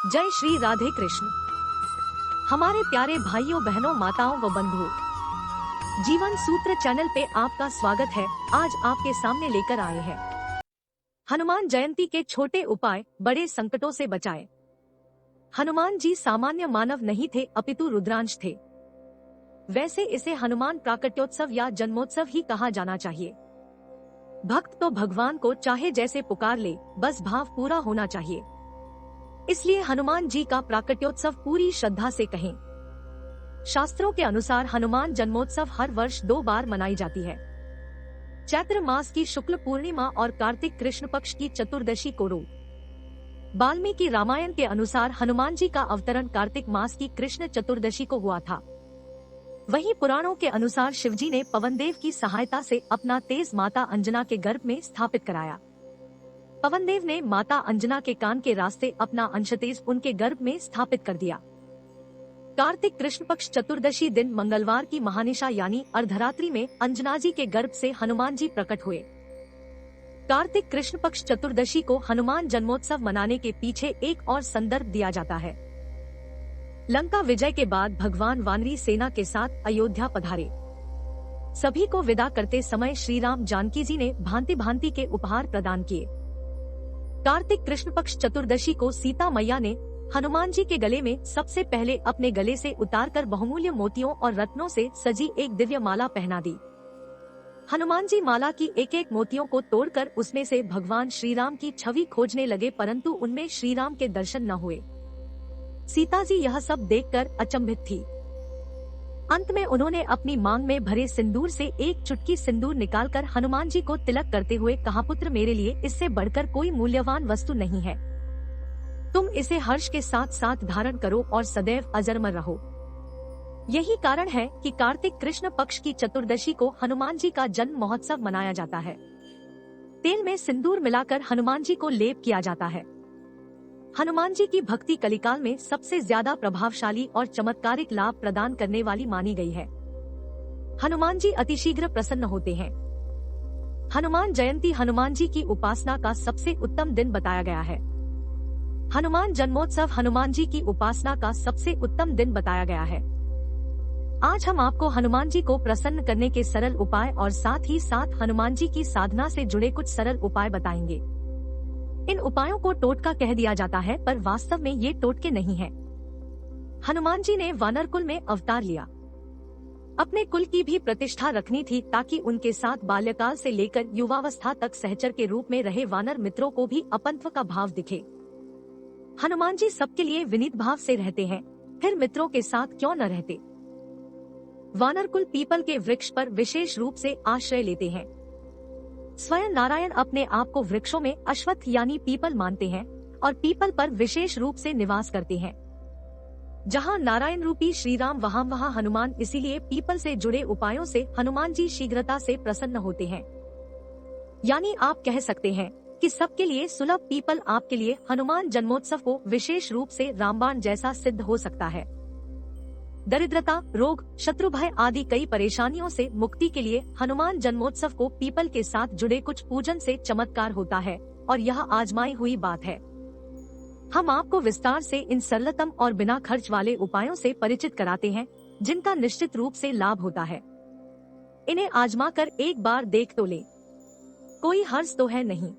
जय श्री राधे कृष्ण। हमारे प्यारे भाइयों बहनों माताओं व बंधुओं, जीवन सूत्र चैनल पे आपका स्वागत है। आज आपके सामने लेकर आए हैं हनुमान जयंती के छोटे उपाय बड़े संकटों से बचाए। हनुमान जी सामान्य मानव नहीं थे, अपितु रुद्रांश थे। वैसे इसे हनुमान प्राकट्योत्सव या जन्मोत्सव ही कहा जाना चाहिए। भक्त तो भगवान को चाहे जैसे पुकार ले, बस भाव पूरा होना चाहिए। इसलिए हनुमान जी का प्राकट्योत्सव पूरी श्रद्धा से कहें। शास्त्रों के अनुसार हनुमान जन्मोत्सव हर वर्ष 2 बार मनाई जाती है। चैत्र मास की शुक्ल पूर्णिमा और कार्तिक कृष्ण पक्ष की चतुर्दशी को रूप। वाल्मीकि रामायण के अनुसार हनुमान जी का अवतरण कार्तिक मास की कृष्ण चतुर्दशी को हुआ था। वहीं पुराणों के अनुसार शिवजी ने पवनदेव की सहायता से अपना तेज माता अंजना के गर्भ में स्थापित कराया। पवनदेव ने माता अंजना के कान के रास्ते अपना अंशतेज उनके गर्भ में स्थापित कर दिया। कार्तिक कृष्ण पक्ष चतुर्दशी दिन मंगलवार की महानिशा यानी अर्धरात्रि में अंजना जी के गर्भ से हनुमान जी प्रकट हुए। कार्तिक कृष्ण पक्ष चतुर्दशी को हनुमान जन्मोत्सव मनाने के पीछे एक और संदर्भ दिया जाता है। लंका विजय के बाद भगवान वानरी सेना के साथ अयोध्या पधारे। सभी को विदा करते समय श्री राम जानकी जी ने भांति भांति के उपहार प्रदान किए। कार्तिक कृष्ण पक्ष चतुर्दशी को सीता मैया ने हनुमान जी के गले में सबसे पहले अपने गले से उतारकर बहुमूल्य मोतियों और रत्नों से सजी एक दिव्य माला पहना दी। हनुमान जी माला की एक एक मोतियों को तोड़कर उसमें से भगवान श्री राम की छवि खोजने लगे, परंतु उनमें श्री राम के दर्शन न हुए। सीता जी यह सब देखकर अचंभित थी। अंत में उन्होंने अपनी मांग में भरे सिंदूर से एक चुटकी सिंदूर निकालकर हनुमान जी को तिलक करते हुए कहा, पुत्र मेरे लिए इससे बढ़कर कोई मूल्यवान वस्तु नहीं है। तुम इसे हर्ष के साथ साथ धारण करो और सदैव अजरमर रहो। यही कारण है कि कार्तिक कृष्ण पक्ष की चतुर्दशी को हनुमान जी का जन्म महोत्सव मनाया जाता है। तेल में सिंदूर मिलाकर हनुमान जी को लेप किया जाता है। हनुमान जी की भक्ति कलिकाल में सबसे ज्यादा प्रभावशाली और चमत्कारिक लाभ प्रदान करने वाली मानी गई है। हनुमान जी अतिशीघ्र प्रसन्न होते हैं। हनुमान जयंती हनुमान जी की उपासना का सबसे उत्तम दिन बताया गया है। हनुमान जन्मोत्सव हनुमान जी की उपासना का सबसे उत्तम दिन बताया गया है। आज हम आपको हनुमान जी को प्रसन्न करने के सरल उपाय और साथ ही साथ हनुमान जी की साधना से जुड़े कुछ सरल उपाय बताएंगे। इन उपायों को टोटका कह दिया जाता है, पर वास्तव में ये टोटके नहीं हैं। हनुमान जी ने वानर कुल में अवतार लिया। अपने कुल की भी प्रतिष्ठा रखनी थी ताकि उनके साथ बाल्यकाल से लेकर युवावस्था तक सहचर के रूप में रहे वानर मित्रों को भी अपनत्व का भाव दिखे। हनुमान जी सबके लिए विनीत भाव से रहते हैं, फिर मित्रों के साथ क्यों न रहते। वानर कुल पीपल के वृक्ष पर विशेष रूप से आश्रय लेते हैं। स्वयं नारायण अपने आप को वृक्षों में अश्वत्थ यानी पीपल मानते हैं और पीपल पर विशेष रूप से निवास करते हैं। जहां नारायण रूपी श्री राम वहां हनुमान, इसीलिए पीपल से जुड़े उपायों से हनुमान जी शीघ्रता से प्रसन्न होते हैं। यानी आप कह सकते हैं कि सबके लिए सुलभ पीपल आपके लिए हनुमान जन्मोत्सव को विशेष रूप से रामबाण जैसा सिद्ध हो सकता है। दरिद्रता, रोग, शत्रु भय आदि कई परेशानियों से मुक्ति के लिए हनुमान जन्मोत्सव को पीपल के साथ जुड़े कुछ पूजन से चमत्कार होता है और यह आजमाई हुई बात है। हम आपको विस्तार से इन सरलतम और बिना खर्च वाले उपायों से परिचित कराते हैं, जिनका निश्चित रूप से लाभ होता है। इन्हें आजमा कर एक बार देख तो ले, कोई हर्ज तो है नहीं।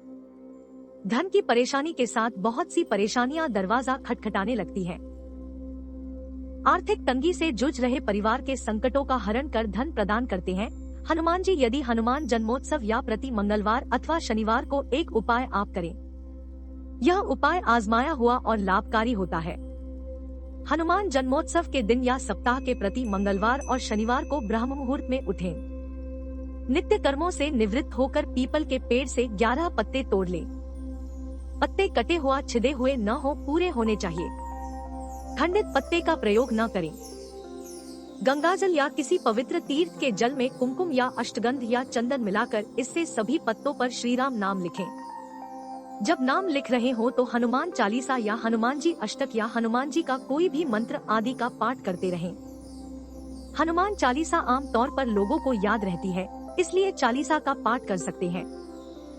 धन की परेशानी के साथ बहुत सी परेशानियां दरवाजा खटखटाने लगती हैं। आर्थिक तंगी से जूझ रहे परिवार के संकटों का हरण कर धन प्रदान करते हैं हनुमान जी। यदि हनुमान जन्मोत्सव या प्रति मंगलवार अथवा शनिवार को एक उपाय आप करें, यह उपाय आजमाया हुआ और लाभकारी होता है। हनुमान जन्मोत्सव के दिन या सप्ताह के प्रति मंगलवार और शनिवार को ब्रह्म मुहूर्त में उठें। नित्य कर्मों से निवृत्त होकर पीपल के पेड़ से 11 पत्ते तोड़ लें। पत्ते कटे हुआ छिदे हुए न हो, पूरे होने चाहिए। खंडित पत्ते का प्रयोग न करें। गंगाजल या किसी पवित्र तीर्थ के जल में कुमकुम या अष्टगंध या चंदन मिलाकर इससे सभी पत्तों पर श्री राम नाम लिखें। जब नाम लिख रहे हो तो हनुमान चालीसा या हनुमान जी अष्टक या हनुमान जी का कोई भी मंत्र आदि का पाठ करते रहें। हनुमान चालीसा आम तौर पर लोगों को याद रहती है, इसलिए चालीसा का पाठ कर सकते हैं।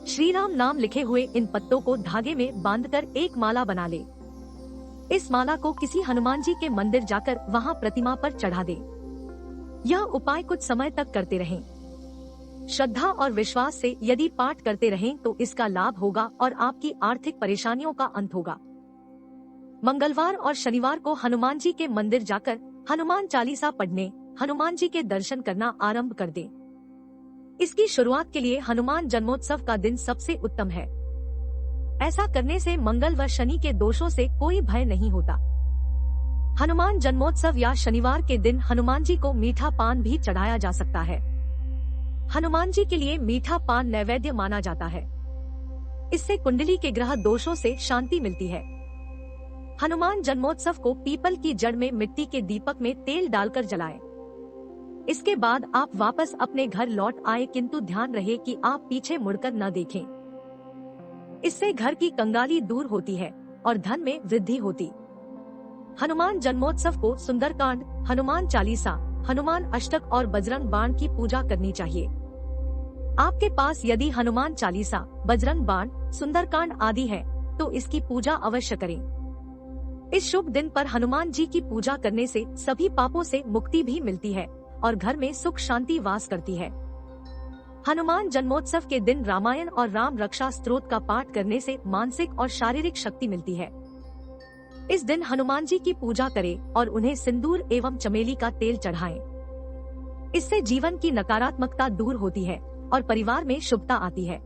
श्री राम नाम लिखे हुए इन पत्तों को धागे में बांधकर एक माला बना ले। इस माला को किसी हनुमान जी के मंदिर जाकर वहां प्रतिमा पर चढ़ा दे। यह उपाय कुछ समय तक करते रहें। श्रद्धा और विश्वास से यदि पाठ करते रहें तो इसका लाभ होगा और आपकी आर्थिक परेशानियों का अंत होगा। मंगलवार और शनिवार को हनुमान जी के मंदिर जाकर हनुमान चालीसा पढ़ने, हनुमान जी के दर्शन करना आरंभ कर दें। इसकी शुरुआत के लिए हनुमान जन्मोत्सव का दिन सबसे उत्तम है। ऐसा करने से मंगल व शनि के दोषों से कोई भय नहीं होता। हनुमान जन्मोत्सव या शनिवार के दिन हनुमान जी को मीठा पान भी चढ़ाया जा सकता है। हनुमान जी के लिए मीठा पान नैवेद्य माना जाता है। इससे कुंडली के ग्रह दोषों से शांति मिलती है। हनुमान जन्मोत्सव को पीपल की जड़ में मिट्टी के दीपक में तेल डालकर जलाएं। इसके बाद आप वापस अपने घर लौट आए, किंतु ध्यान रहे कि आप पीछे मुड़कर न देखें। इससे घर की कंगाली दूर होती है और धन में वृद्धि होती। हनुमान जन्मोत्सव को सुंदरकांड, हनुमान चालीसा, हनुमान अष्टक और बजरंग बाण की पूजा करनी चाहिए। आपके पास यदि हनुमान चालीसा, बजरंग बाण, सुंदरकांड आदि है तो इसकी पूजा अवश्य करें। इस शुभ दिन पर हनुमान जी की पूजा करने से सभी पापों से मुक्ति भी मिलती है और घर में सुख शांति वास करती है। हनुमान जन्मोत्सव के दिन रामायण और राम रक्षा स्तोत्र का पाठ करने से मानसिक और शारीरिक शक्ति मिलती है। इस दिन हनुमान जी की पूजा करें और उन्हें सिंदूर एवं चमेली का तेल चढ़ाएं। इससे जीवन की नकारात्मकता दूर होती है और परिवार में शुभता आती है।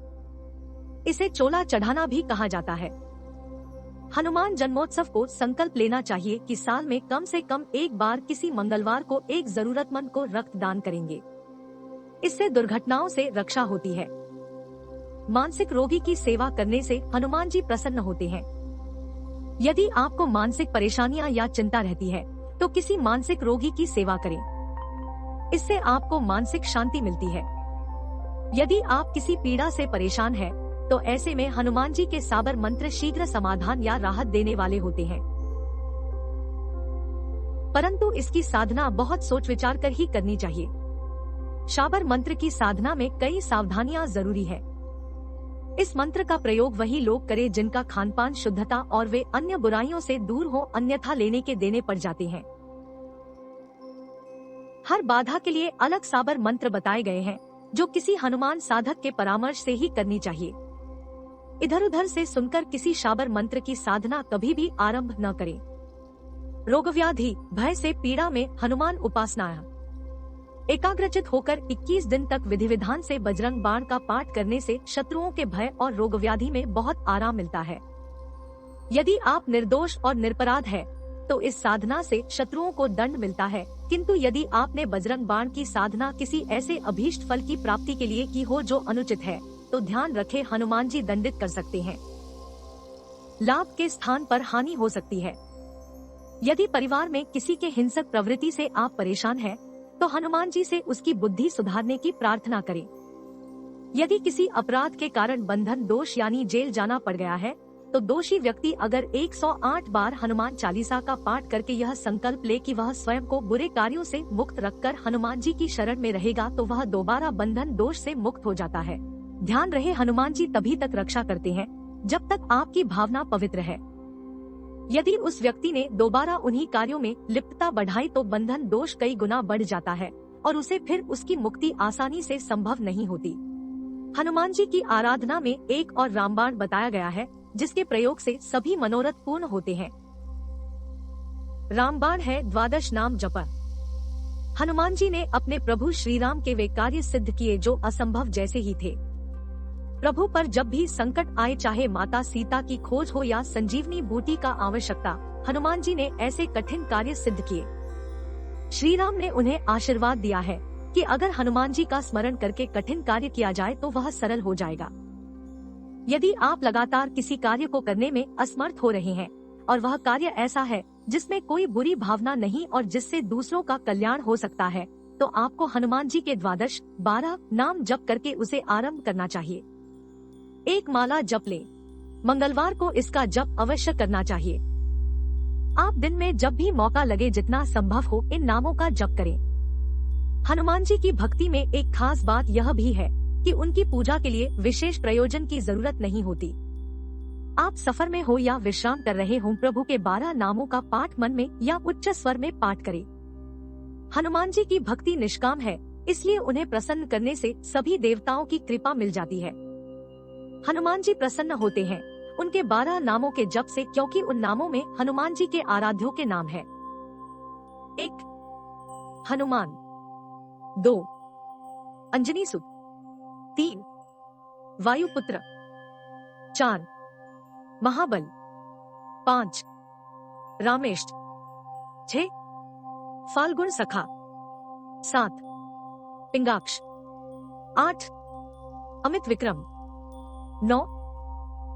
इसे चोला चढ़ाना भी कहा जाता है। हनुमान जन्मोत्सव को संकल्प लेना चाहिए कि साल में कम से कम एक बार किसी मंगलवार को एक जरूरतमंद को रक्तदान करेंगे। इससे दुर्घटनाओं से रक्षा होती है। मानसिक रोगी की सेवा करने से हनुमान जी प्रसन्न होते हैं। यदि आपको मानसिक परेशानियां या चिंता रहती है तो किसी मानसिक रोगी की सेवा करें। इससे आपको मानसिक शांति मिलती है। यदि आप किसी पीड़ा से परेशान हैं, तो ऐसे में हनुमान जी के साबर मंत्र शीघ्र समाधान या राहत देने वाले होते हैं। परंतु इसकी साधना बहुत सोच विचार कर ही करनी चाहिए। शाबर मंत्र की साधना में कई सावधानियां जरूरी है। इस मंत्र का प्रयोग वही लोग करें जिनका खानपान शुद्धता और वे अन्य बुराइयों से दूर हो, अन्यथा लेने के देने पड़ जाते हैं। हर बाधा के लिए अलग साबर मंत्र बताए गए हैं, जो किसी हनुमान साधक के परामर्श से ही करनी चाहिए। इधर उधर से सुनकर किसी शाबर मंत्र की साधना कभी भी आरंभ न करें। रोग व्याधि भय से पीड़ा में हनुमान उपासना। एकाग्रचित होकर 21 दिन तक विधि विधान से बजरंग बाण का पाठ करने से शत्रुओं के भय और रोग व्याधि में बहुत आराम मिलता है। यदि आप निर्दोष और निरपराध है तो इस साधना से शत्रुओं को दंड मिलता है, किंतु यदि आपने बजरंग बाण की साधना किसी ऐसे अभीष्ट फल की प्राप्ति के लिए की हो जो अनुचित है, तो ध्यान रखें हनुमान जी दंडित कर सकते हैं। लाभ के स्थान पर हानि हो सकती है। यदि परिवार में किसी के हिंसक प्रवृत्ति से आप परेशान हैं, तो हनुमान जी से उसकी बुद्धि सुधारने की प्रार्थना करें। यदि किसी अपराध के कारण बंधन दोष यानी जेल जाना पड़ गया है, तो दोषी व्यक्ति अगर 108 बार हनुमान चालीसा का पाठ करके यह संकल्प ले कि वह स्वयं को बुरे कार्यों से मुक्त रखकर हनुमान जी की शरण में रहेगा, तो वह दोबारा बंधन दोष से मुक्त हो जाता है। ध्यान रहे हनुमान जी तभी तक रक्षा करते हैं जब तक आपकी भावना पवित्र है। यदि उस व्यक्ति ने दोबारा उन्हीं कार्यों में लिप्तता बढ़ाई तो बंधन दोष कई गुना बढ़ जाता है और उसे फिर उसकी मुक्ति आसानी से संभव नहीं होती। हनुमान जी की आराधना में एक और रामबाण बताया गया है, जिसके प्रयोग से सभी मनोरथ पूर्ण होते हैं। रामबाण है 12 नाम जप। हनुमान जी ने अपने प्रभु श्री राम के वे कार्य सिद्ध किए जो असंभव जैसे ही थे। प्रभु पर जब भी संकट आए, चाहे माता सीता की खोज हो या संजीवनी बूटी का आवश्यकता, हनुमान जी ने ऐसे कठिन कार्य सिद्ध किए। श्री राम ने उन्हें आशीर्वाद दिया है कि अगर हनुमान जी का स्मरण करके कठिन कार्य किया जाए तो वह सरल हो जाएगा। यदि आप लगातार किसी कार्य को करने में असमर्थ हो रहे हैं और वह कार्य ऐसा है जिसमें कोई बुरी भावना नहीं और जिससे दूसरों का कल्याण हो सकता है, तो आपको हनुमान जी के 12 नाम जप करके उसे आरंभ करना चाहिए। एक माला जप ले। मंगलवार को इसका जप अवश्य करना चाहिए। आप दिन में जब भी मौका लगे जितना संभव हो इन नामों का जप करें। हनुमान जी की भक्ति में एक खास बात यह भी है कि उनकी पूजा के लिए विशेष प्रयोजन की जरूरत नहीं होती। आप सफर में हो या विश्राम कर रहे हो, प्रभु के 12 नामों का पाठ मन में या उच्च स्वर में पाठ करें। हनुमान जी की भक्ति निष्काम है, इसलिए उन्हें प्रसन्न करने से सभी देवताओं की कृपा मिल जाती है। हनुमान जी प्रसन्न होते हैं उनके 12 नामों के जप से, क्योंकि उन नामों में हनुमान जी के आराध्यों के नाम है। 1 हनुमान, 2 अंजनी सुत, 3 वायुपुत्र, 4 महाबल, 5 रामेष्ट, 6 फाल्गुन सखा, 7 पिंगाक्ष, 8 अमित विक्रम, 9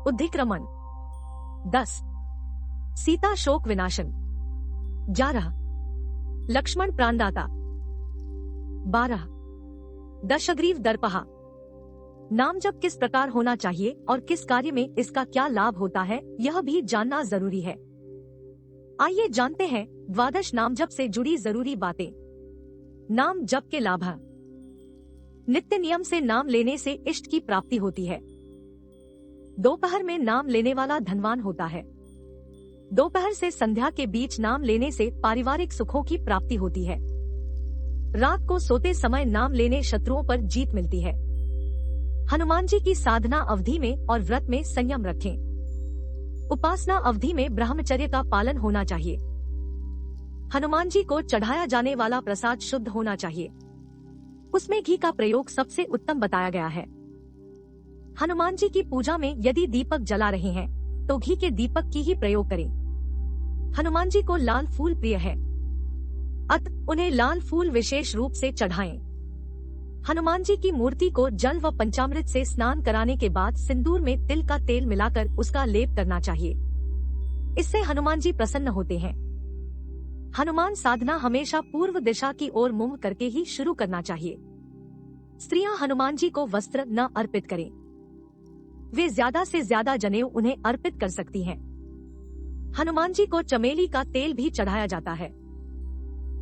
उद्धिक्रमण, 10 सीता शोक विनाशन, 11 लक्ष्मण प्राणदाता, 12 दशग्रीव दर्पहा। नाम जप किस प्रकार होना चाहिए और किस कार्य में इसका क्या लाभ होता है, यह भी जानना जरूरी है। आइए जानते हैं 12 नाम जप से जुड़ी जरूरी बातें। नाम जप के लाभ। नित्य नियम से नाम लेने से इष्ट की प्राप्ति होती है। दोपहर में नाम लेने वाला धनवान होता है। दोपहर से संध्या के बीच नाम लेने से पारिवारिक सुखों की प्राप्ति होती है। रात को सोते समय नाम लेने शत्रुओं पर जीत मिलती है। हनुमान जी की साधना अवधि में और व्रत में संयम रखें। उपासना अवधि में ब्रह्मचर्य का पालन होना चाहिए। हनुमान जी को चढ़ाया जाने वाला प्रसाद शुद्ध होना चाहिए। उसमें घी का प्रयोग सबसे उत्तम बताया गया है। हनुमान जी की पूजा में यदि दीपक जला रहे हैं तो घी के दीपक की ही प्रयोग करें। हनुमान जी को लाल फूल प्रिय है, अतः उन्हें लाल फूल विशेष रूप से चढ़ाएं। हनुमान जी की मूर्ति को जल व पंचामृत से स्नान कराने के बाद सिंदूर में तिल का तेल मिलाकर उसका लेप करना चाहिए। इससे हनुमान जी प्रसन्न होते हैं। हनुमान साधना हमेशा पूर्व दिशा की ओर मुंह करके ही शुरू करना चाहिए। स्त्रियां हनुमान जी को वस्त्र न अर्पित करें। वे ज्यादा से ज्यादा जनेऊ उन्हें अर्पित कर सकती हैं। हनुमान जी को चमेली का तेल भी चढ़ाया जाता है।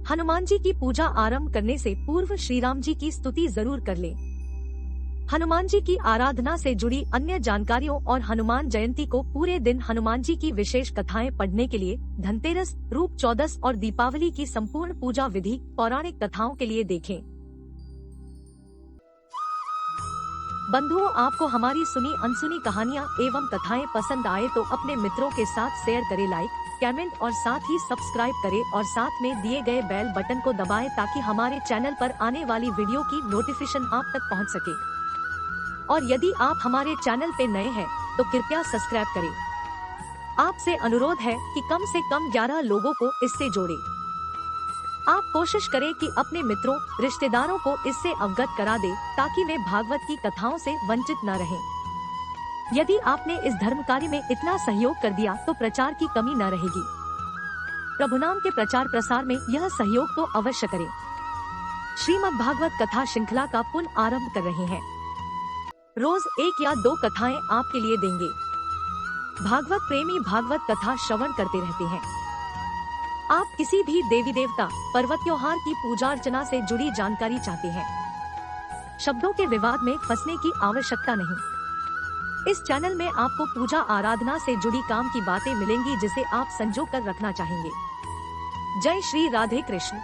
हनुमान जी की पूजा आरंभ करने से पूर्व श्री राम जी की स्तुति जरूर कर लें। हनुमान जी की आराधना से जुड़ी अन्य जानकारियों और हनुमान जयंती को पूरे दिन हनुमान जी की विशेष कथाएं पढ़ने के लिए धनतेरस, रूप चौदस और दीपावली की संपूर्ण पूजा विधि पौराणिक कथाओं के लिए देखें। बंधुओं, आपको हमारी सुनी अनसुनी कहानियाँ एवं कथाएं पसंद आए तो अपने मित्रों के साथ शेयर करें, लाइक, कमेंट और साथ ही सब्सक्राइब करें और साथ में दिए गए बेल बटन को दबाएं ताकि हमारे चैनल पर आने वाली वीडियो की नोटिफिकेशन आप तक पहुंच सके। और यदि आप हमारे चैनल पे नए हैं तो कृपया सब्सक्राइब करें। आपसे अनुरोध है कि कम से कम 11 लोगों को इससे जोड़ें। आप कोशिश करें कि अपने मित्रों, रिश्तेदारों को इससे अवगत करा दें ताकि वे भागवत की कथाओं से वंचित न रहें। यदि आपने इस धर्म कार्य में इतना सहयोग कर दिया तो प्रचार की कमी न रहेगी। प्रभु नाम के प्रचार प्रसार में यह सहयोग तो अवश्य करें। श्रीमद् भागवत कथा श्रृंखला का पुनः आरंभ कर रहे हैं। रोज 1 या 2 कथाएं आपके लिए देंगे। भागवत प्रेमी भागवत कथा श्रवण करते रहते हैं। आप किसी भी देवी देवता, पर्वत त्योहार की पूजा अर्चना से जुड़ी जानकारी चाहते हैं। शब्दों के विवाद में फंसने की आवश्यकता नहीं। इस चैनल में आपको पूजा आराधना से जुड़ी काम की बातें मिलेंगी जिसे आप संजो कर रखना चाहेंगे। जय श्री राधे कृष्ण।